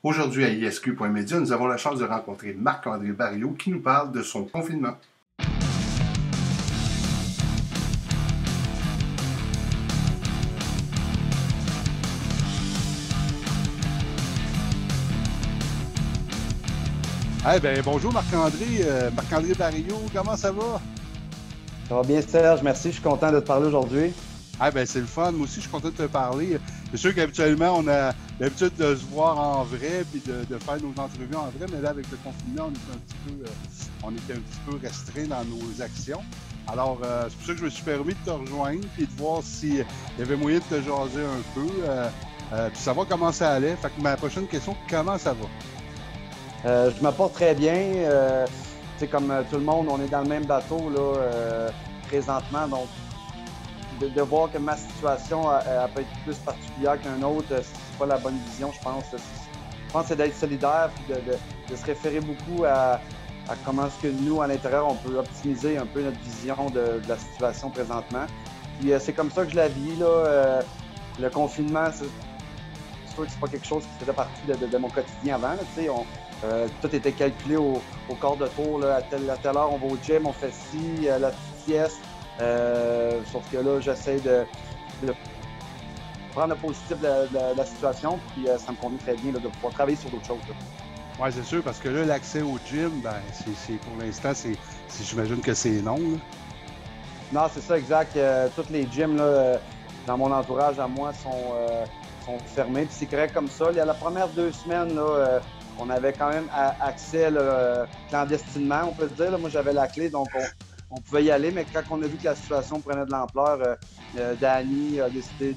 Aujourd'hui à ISQ.media, nous avons la chance de rencontrer Marc-André Barriault qui nous parle de son confinement. Bonjour Marc-André, Marc-André Barriault, comment ça va? Ça va bien, Serge. Merci. Je suis content de te parler aujourd'hui. C'est le fun. Moi aussi, je suis content de te parler. C'est sûr qu'habituellement, on a l'habitude de se voir en vrai puis de faire nos entrevues en vrai, mais là, avec le confinement, on était un petit peu restreint dans nos actions. Alors, c'est pour ça que je me suis permis de te rejoindre et de voir s'il y avait moyen de te jaser un peu, puis savoir comment ça allait. Fait que ma prochaine question, comment ça va? Je me porte très bien. Comme tout le monde, on est dans le même bateau là, présentement. Donc, de voir que ma situation elle peut être plus particulière qu'un autre, c'est pas la bonne vision, je pense. Je pense que c'est d'être solidaire et de se référer beaucoup à comment est-ce que nous, à l'intérieur, on peut optimiser un peu notre vision de la situation présentement. Puis c'est comme ça que je la vis. Là, le confinement, c'est sûr que c'est pas quelque chose qui faisait partie de mon quotidien avant. Là, tout était calculé au quart de tour. Là, à telle heure, on va au gym, on fait ci, la petite sieste. Sauf que là, j'essaie de prendre le positif de la situation. Puis ça me convient très bien là, de pouvoir travailler sur d'autres choses. Oui, c'est sûr, parce que là, l'accès au gym, pour l'instant, j'imagine que c'est non. Là. Non, c'est ça, exact. Tous les gyms là, dans mon entourage à moi sont fermés. Puis c'est correct comme ça. Il y a la première 2 semaines, là, on avait quand même accès là, clandestinement, on peut dire. Là. Moi, j'avais la clé, donc on pouvait y aller. Mais quand on a vu que la situation prenait de l'ampleur, Danny a décidé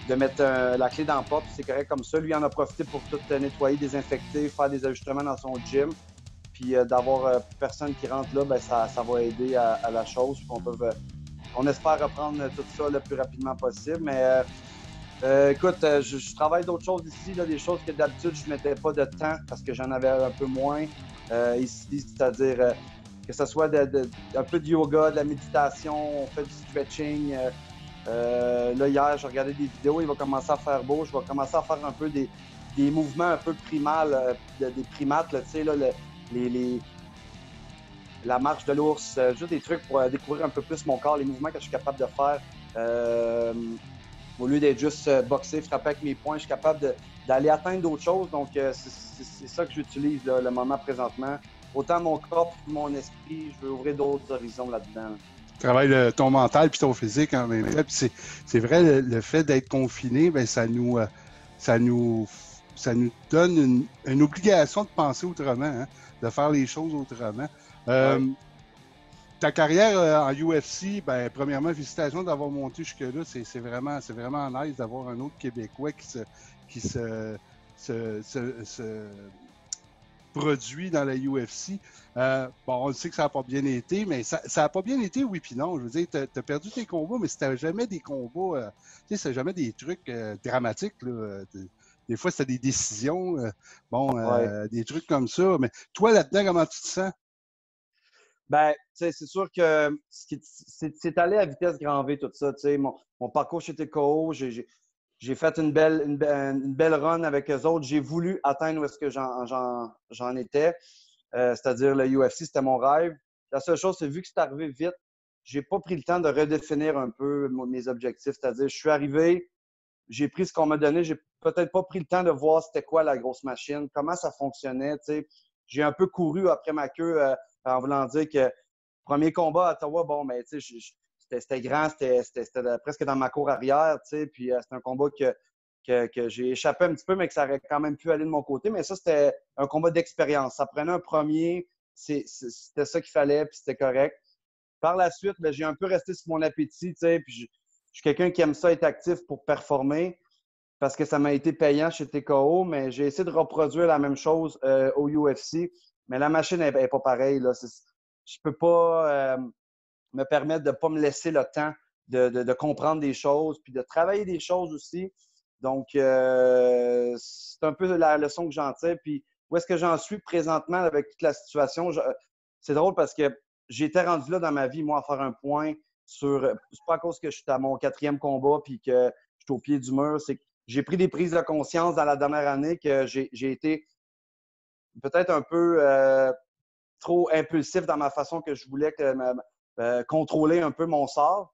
de mettre la clé dans la porte. C'est correct comme ça. Lui, il en a profité pour tout nettoyer, désinfecter, faire des ajustements dans son gym. Puis d'avoir personne qui rentre là, ça va aider à la chose. On espère reprendre tout ça le plus rapidement possible. Mais écoute, je travaille d'autres choses ici, là, des choses que d'habitude je ne mettais pas de temps parce que j'en avais un peu moins ici, c'est-à-dire que ce soit un peu de yoga, de la méditation, on fait du stretching. Là, hier, j'ai regardé des vidéos, il va commencer à faire beau, je vais commencer à faire un peu des mouvements un peu primals, des primates, tu sais, là, la marche de l'ours, juste des trucs pour découvrir un peu plus mon corps, les mouvements que je suis capable de faire. Au lieu d'être juste boxer, frapper avec mes poings, je suis capable d'aller atteindre d'autres choses. Donc, c'est ça que j'utilise là, le moment présentement. Autant mon corps que mon esprit, je veux ouvrir d'autres horizons là-dedans. Tu travailles ton mental puis ton physique en même temps. Puis c'est vrai, le fait d'être confiné, ça nous donne une obligation de penser autrement, hein, de faire les choses autrement. Ouais. Ta carrière en UFC, premièrement, félicitations d'avoir monté jusque-là. C'est vraiment nice d'avoir un autre Québécois qui se produit dans la UFC. On sait que ça n'a pas bien été, mais ça n'a pas bien été, oui, puis non. Je veux dire, tu as perdu tes combats, mais c'était jamais des combats, c'était jamais des trucs dramatiques. Là. Des fois, c'était des décisions, Ouais. des trucs comme ça. Mais toi, là-dedans, comment tu te sens? C'est sûr que c'est allé à vitesse grand V, tout ça. Mon parcours chez TKO, j'ai fait une belle run avec eux autres. J'ai voulu atteindre où est-ce que j'en étais, c'est-à-dire le UFC, c'était mon rêve. La seule chose, c'est vu que c'est arrivé vite, j'ai pas pris le temps de redéfinir un peu mes objectifs. C'est-à-dire, je suis arrivé, j'ai pris ce qu'on m'a donné, j'ai peut-être pas pris le temps de voir c'était quoi la grosse machine, comment ça fonctionnait. J'ai un peu couru après ma queue en voulant dire que premier combat à Ottawa, c'était grand, c'était presque dans ma cour arrière, puis c'était un combat que j'ai échappé un petit peu, mais que ça aurait quand même pu aller de mon côté. Mais ça, c'était un combat d'expérience. Ça prenait un premier, c'était ça qu'il fallait, puis c'était correct. Par la suite, j'ai un peu resté sur mon appétit, puis je suis quelqu'un qui aime ça être actif pour performer parce que ça m'a été payant chez TKO, mais j'ai essayé de reproduire la même chose au UFC. Mais la machine n'est pas pareille. Là. Je peux pas me permettre de ne pas me laisser le temps de comprendre des choses, puis de travailler des choses aussi. Donc, c'est un peu la leçon que j'en tire. Puis, où est-ce que j'en suis présentement avec toute la situation? C'est drôle parce que j'étais rendu là dans ma vie, moi, à faire un point sur. C'est pas à cause que je suis à mon 4e combat puis que je suis au pied du mur. C'est j'ai pris des prises de conscience dans la dernière année que j'ai été peut-être un peu trop impulsif dans ma façon que je voulais contrôler un peu mon sort.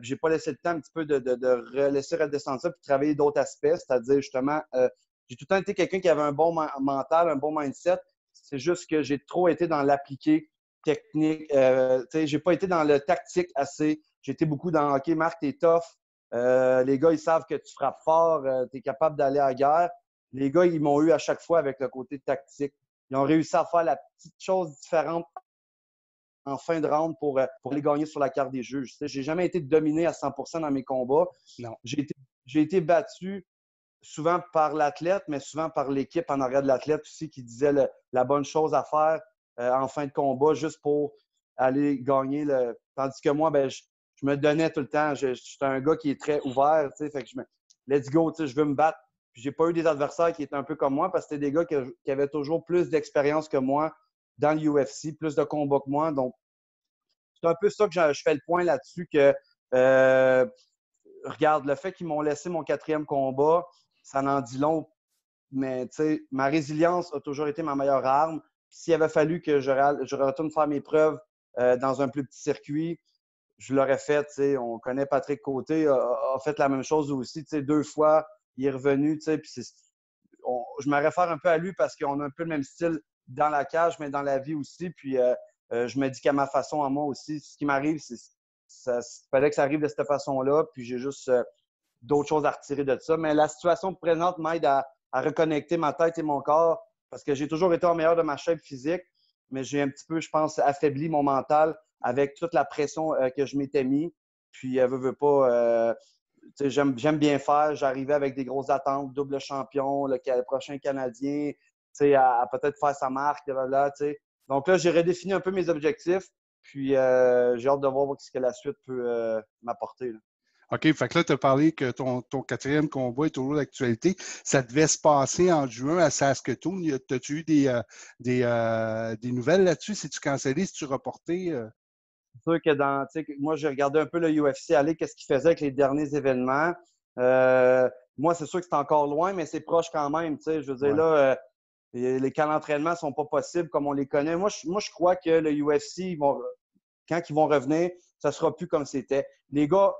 J'ai pas laissé le temps un petit peu de laisser redescendre ça puis de travailler d'autres aspects, c'est-à-dire justement, j'ai tout le temps été quelqu'un qui avait un bon mental, un bon mindset. C'est juste que j'ai trop été dans l'appliqué technique. J'ai pas été dans le tactique assez. J'ai été beaucoup dans OK, Marc, t'es tough. Les gars, ils savent que tu frappes fort, tu es capable d'aller à la guerre. Les gars, ils m'ont eu à chaque fois avec le côté tactique. Ils ont réussi à faire la petite chose différente en fin de round pour aller gagner sur la carte des juges. J'ai jamais été dominé à 100% dans mes combats. Non. J'ai été battu souvent par l'athlète, mais souvent par l'équipe en arrière de l'athlète aussi qui disait la bonne chose à faire en fin de combat juste pour aller gagner. Tandis que moi, ben, je me donnais tout le temps. J'étais un gars qui est très ouvert. Fait que let's go, je veux me battre. Puis j'ai pas eu des adversaires qui étaient un peu comme moi parce que c'était des gars qui avaient toujours plus d'expérience que moi dans l'UFC, plus de combats que moi. Donc, c'est un peu ça que je fais le point là-dessus que regarde, le fait qu'ils m'ont laissé mon 4e combat, ça en dit long. Mais ma résilience a toujours été ma meilleure arme. S'il avait fallu que je retourne faire mes preuves dans un plus petit circuit, je l'aurais fait. On connaît Patrick Côté, a fait la même chose aussi. 2 fois, il est revenu. Puis je me réfère un peu à lui parce qu'on a un peu le même style dans la cage, mais dans la vie aussi. Puis je me dis qu'à ma façon, à moi aussi, ce qui m'arrive, il fallait que ça arrive de cette façon-là. Puis j'ai juste d'autres choses à retirer de ça. Mais la situation présente m'aide à reconnecter ma tête et mon corps parce que j'ai toujours été en meilleur de ma shape physique, mais j'ai un petit peu, je pense, affaibli mon mental avec toute la pression que je m'étais mis. Puis, veux pas, j'aime bien faire. J'arrivais avec des grosses attentes, double champion, le prochain Canadien, à peut-être faire sa marque, blablabla, Donc là, j'ai redéfini un peu mes objectifs. Puis, j'ai hâte de voir ce que la suite peut m'apporter. OK, fait que là, tu as parlé que ton 4e combat est toujours d'actualité. Ça devait se passer en juin à Saskatoon. As-tu eu des nouvelles là-dessus? Si tu cancellé, si tu reporté? C'est sûr que moi, j'ai regardé un peu le UFC aller, qu'est-ce qu'il faisait avec les derniers événements. Moi, c'est sûr que c'est encore loin, mais c'est proche quand même. Je veux dire, là, les camps d'entraînement ne sont pas possibles comme on les connaît. Moi, je crois que le UFC, quand ils vont revenir, ça ne sera plus comme c'était. Les gars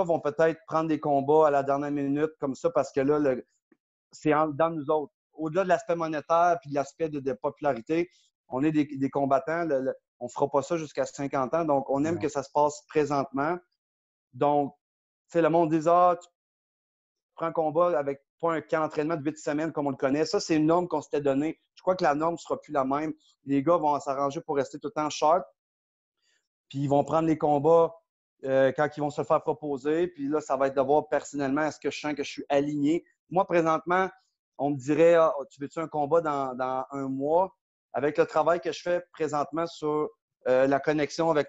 vont peut-être prendre des combats à la dernière minute comme ça parce que là, c'est dans nous autres. Au-delà de l'aspect monétaire et de l'aspect de popularité, on est des combattants. On ne fera pas ça jusqu'à 50 ans. Donc, on aime que ça se passe présentement. Donc, le monde dit tu prends un combat avec pas un camp d'entraînement de 8 semaines comme on le connaît. Ça, c'est une norme qu'on s'était donnée. Je crois que la norme ne sera plus la même. Les gars vont s'arranger pour rester tout le temps sharp. Puis, ils vont prendre les combats quand ils vont se faire proposer. Puis là, ça va être de voir personnellement est-ce que je sens que je suis aligné. Moi, présentement, on me dirait tu veux-tu un combat dans un mois? Avec le travail que je fais présentement sur la connexion avec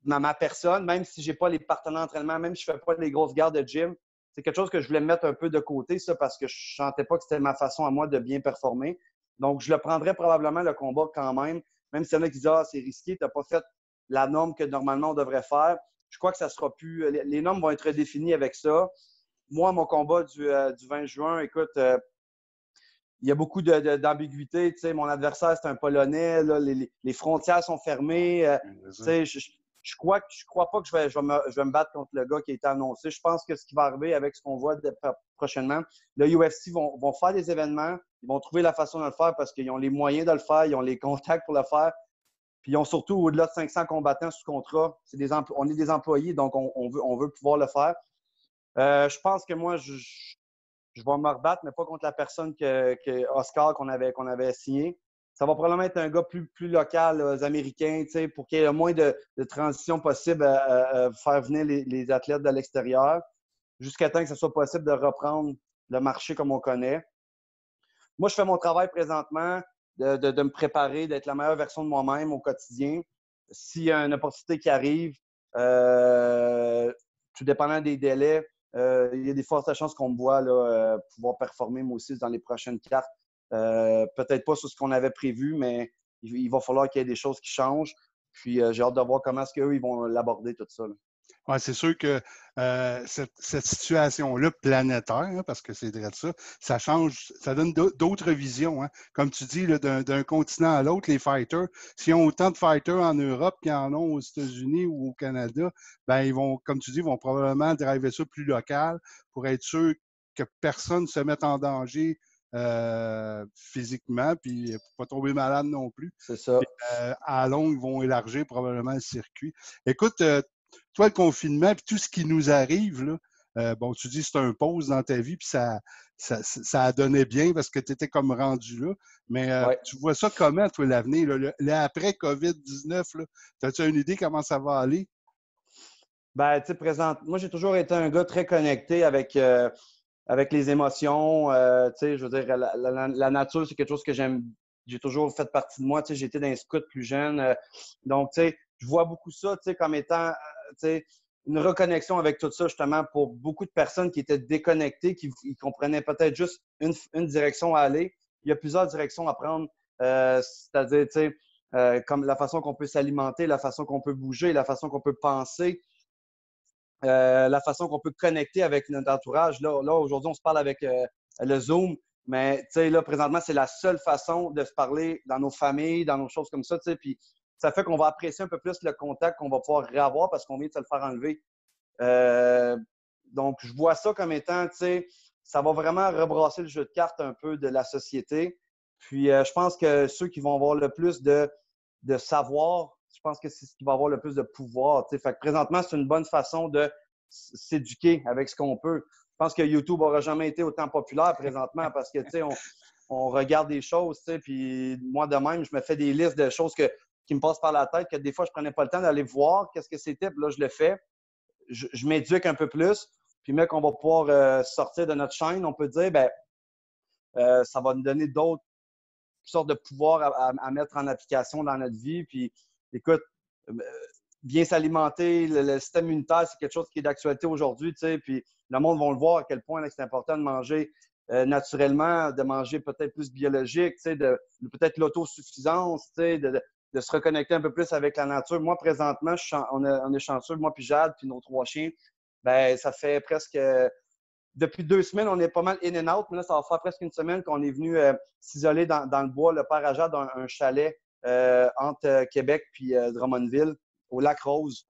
ma personne, même si je n'ai pas les partenaires d'entraînement, même si je ne fais pas les grosses gardes de gym, c'est quelque chose que je voulais mettre un peu de côté, ça, parce que je ne sentais pas que c'était ma façon à moi de bien performer. Donc, je le prendrais probablement le combat quand même s'il y en a qui disent c'est risqué, tu n'as pas fait la norme que normalement on devrait faire. Je crois que ça sera plus. Les normes vont être définies avec ça. Moi, mon combat du 20 juin, écoute, il y a beaucoup d'ambiguïté. Mon adversaire, c'est un Polonais. Là, les frontières sont fermées. Je crois pas que je vais me battre contre le gars qui a été annoncé. Je pense que ce qui va arriver avec ce qu'on voit prochainement, le UFC vont faire des événements. Ils vont trouver la façon de le faire parce qu'ils ont les moyens de le faire. Ils ont les contacts pour le faire. Puis ils ont surtout au-delà de 500 combattants sous contrat. On est des employés, donc on veut pouvoir le faire. Je pense que moi, je vais me rebattre, mais pas contre la personne que Oscar qu'on avait signé. Ça va probablement être un gars plus local, aux Américains, pour qu'il y ait le moins de transition possible à faire venir les athlètes de l'extérieur, jusqu'à temps que ce soit possible de reprendre le marché comme on connaît. Moi, je fais mon travail présentement de me préparer, d'être la meilleure version de moi-même au quotidien. S'il y a une opportunité qui arrive, tout dépendant des délais, il y a des fortes chances qu'on me voit là, pouvoir performer moi aussi dans les prochaines cartes. Peut-être pas sur ce qu'on avait prévu, mais il va falloir qu'il y ait des choses qui changent. Puis j'ai hâte de voir comment est-ce qu'eux ils vont l'aborder tout ça. Là. Ouais, c'est sûr que cette situation-là planétaire, hein, parce que c'est vrai de ça change, ça donne d'autres visions. Hein. Comme tu dis, d'un continent à l'autre, les fighters, s'ils ont autant de fighters en Europe qu'ils en ont aux États-Unis ou au Canada, ben ils vont, comme tu dis, vont probablement driver ça plus local pour être sûr que personne ne se mette en danger physiquement, puis pas tomber malade non plus. C'est ça. Puis, à longue, ils vont élargir probablement le circuit. Écoute, toi, le confinement, puis tout ce qui nous arrive, là, bon, tu dis que c'est un pause dans ta vie, puis ça a donné bien parce que tu étais comme rendu là. Mais Ouais. tu vois ça comment, toi, l'avenir, l'après COVID-19, as-tu une idée comment ça va aller? Ben, tu sais, moi, j'ai toujours été un gars très connecté avec les émotions. Tu sais, je veux dire, la nature, c'est quelque chose que j'aime. J'ai toujours fait partie de moi. Tu sais, j'ai été dans les scouts plus jeune. Donc, tu sais, je vois beaucoup ça, tu sais, comme étant, tu sais, une reconnexion avec tout ça, justement, pour beaucoup de personnes qui étaient déconnectées, qui comprenaient peut-être juste une direction à aller. Il y a plusieurs directions à prendre. C'est-à-dire, tu sais, comme la façon qu'on peut s'alimenter, la façon qu'on peut bouger, la façon qu'on peut penser. La façon qu'on peut connecter avec notre entourage. Là aujourd'hui, on se parle avec le Zoom, mais là, présentement, c'est la seule façon de se parler dans nos familles, dans nos choses comme ça. Puis ça fait qu'on va apprécier un peu plus le contact qu'on va pouvoir réavoir parce qu'on vient de se le faire enlever. Donc, je vois ça comme étant, ça va vraiment rebrasser le jeu de cartes un peu de la société. Puis, je pense que ceux qui vont avoir le plus de savoir, je pense que c'est ce qui va avoir le plus de pouvoir. Fait que présentement, c'est une bonne façon de s'éduquer avec ce qu'on peut. Je pense que YouTube n'aura jamais été autant populaire présentement parce que, on regarde des choses, puis moi, de même, je me fais des listes de choses qui me passent par la tête que des fois, je ne prenais pas le temps d'aller voir qu'est-ce que c'était. Puis là, je le fais. Je m'éduque un peu plus. Puis, mec, on va pouvoir sortir de notre chaîne, on peut dire, ben, ça va nous donner d'autres sortes de pouvoirs à mettre en application dans notre vie. Puis, écoute, bien s'alimenter, le système immunitaire, c'est quelque chose qui est d'actualité aujourd'hui, puis le monde va le voir à quel point c'est important de manger naturellement, de manger peut-être plus biologique, de peut-être l'autosuffisance, de se reconnecter un peu plus avec la nature. Moi, présentement, on est chanceux, moi puis Jade, puis nos 3 chiens, ben ça fait presque depuis 2 semaines, on est pas mal in and out, mais là, ça va faire presque une semaine qu'on est venu s'isoler dans le bois, le père à Jade, un chalet entre Québec puis Drummondville, au Lac Rose.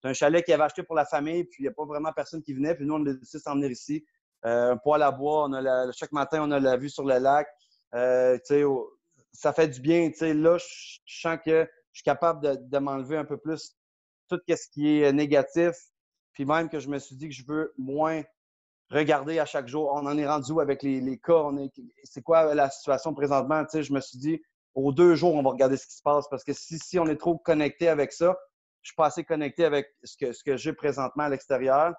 C'est un chalet qu'il avait acheté pour la famille, puis il n'y a pas vraiment personne qui venait. Puis nous, on a décidé de s'en venir ici. Un poêle à bois, chaque matin, on a la vue sur le lac. Ça fait du bien. Là, je sens que je suis capable de m'enlever un peu plus tout ce qui est négatif. Puis même que je me suis dit que je veux moins regarder à chaque jour. On en est rendu où avec les cas? C'est quoi la situation présentement? Je me suis dit, aux 2 jours, on va regarder ce qui se passe. Parce que si on est trop connecté avec ça, je suis pas assez connecté avec ce que j'ai présentement à l'extérieur.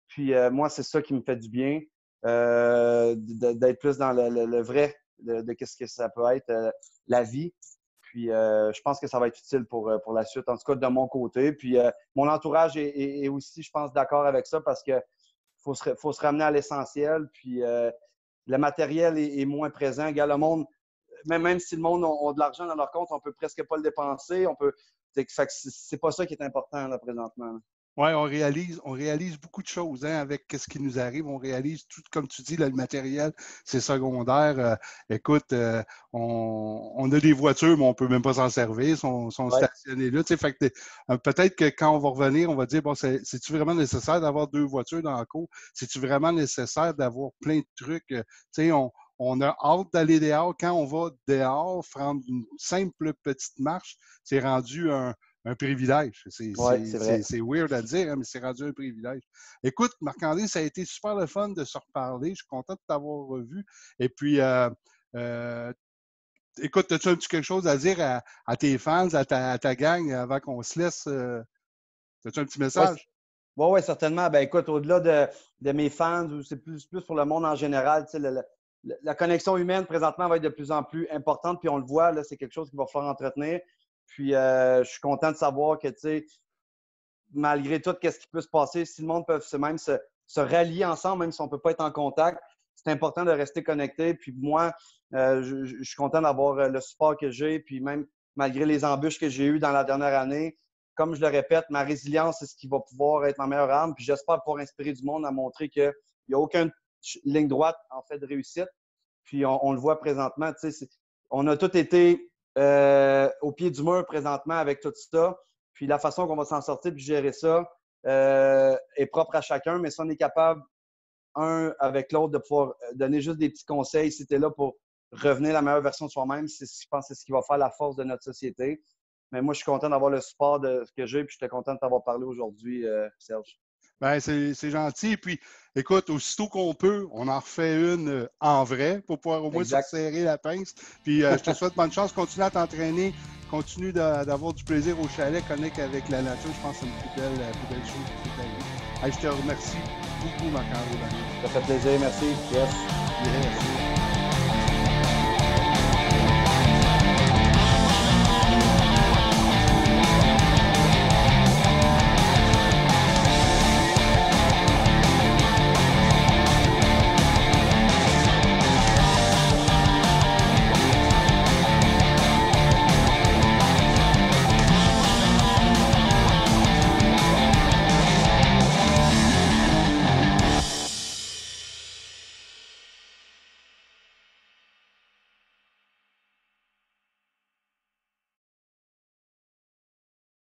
Puis moi, c'est ça qui me fait du bien, d'être plus dans le vrai de qu'est-ce que ça peut être, la vie. Puis je pense que ça va être utile pour la suite, en tout cas de mon côté. Puis mon entourage est aussi, je pense, d'accord avec ça parce que faut se ramener à l'essentiel. Puis le matériel est moins présent. Regarde, le monde, même si le monde a de l'argent dans leur compte, on peut presque pas le dépenser. C'est pas ça qui est important là, présentement. Là. Oui, on réalise beaucoup de choses hein, avec ce qui nous arrive. On réalise tout, comme tu dis, là, le matériel, c'est secondaire. Écoute, on a des voitures, mais on ne peut même pas s'en servir, sont Ouais. stationnées là. Fait que peut-être que quand on va revenir, on va dire, bon, c'est-tu vraiment nécessaire d'avoir 2 voitures dans la cour? C'est-tu vraiment nécessaire d'avoir plein de trucs? On a hâte d'aller dehors. Quand on va dehors, prendre une simple petite marche, c'est rendu un privilège. Ouais, c'est vrai. C'est weird à dire, hein, mais c'est rendu un privilège. Écoute, Marc-André, ça a été super le fun de se reparler. Je suis content de t'avoir revu. Et puis, écoute, as-tu un petit quelque chose à dire à tes fans, à ta gang avant qu'on se laisse? As-tu un petit Ouais, message? ouais, certainement. Ben, écoute, au-delà de mes fans, c'est plus pour le monde en général, la connexion humaine présentement va être de plus en plus importante, puis on le voit, là, c'est quelque chose qu'il va falloir entretenir. Puis je suis content de savoir que, malgré tout, qu'est-ce qui peut se passer, si le monde peut même se rallier ensemble, même si on ne peut pas être en contact, c'est important de rester connecté. Puis moi, je suis content d'avoir le support que j'ai, puis même malgré les embûches que j'ai eues dans la dernière année, comme je le répète, ma résilience, c'est ce qui va pouvoir être ma meilleure arme. Puis j'espère pouvoir inspirer du monde à montrer qu'il n'y a aucune ligne droite, en fait, de réussite. Puis on le voit présentement. On a tous été au pied du mur présentement avec tout ça. Puis la façon qu'on va s'en sortir puis gérer ça est propre à chacun. Mais si on est capable, un avec l'autre, de pouvoir donner juste des petits conseils, si tu es là pour revenir à la meilleure version de soi-même, je pense que c'est ce qui va faire la force de notre société. Mais moi, je suis content d'avoir le support de ce que j'ai, puis j'étais content de t'avoir parlé aujourd'hui, Serge. Ben, c'est gentil. Puis, écoute, aussitôt qu'on peut, on en refait une en vrai pour pouvoir au moins se resserrer la pince. Puis, je te souhaite bonne chance. Continue à t'entraîner. Continue d'avoir du plaisir au chalet. Connecte avec la nature. Je pense que c'est une plus belle chose que tu as. Je te remercie beaucoup, Marc-André. Ça fait plaisir. Merci. Yes. Merci.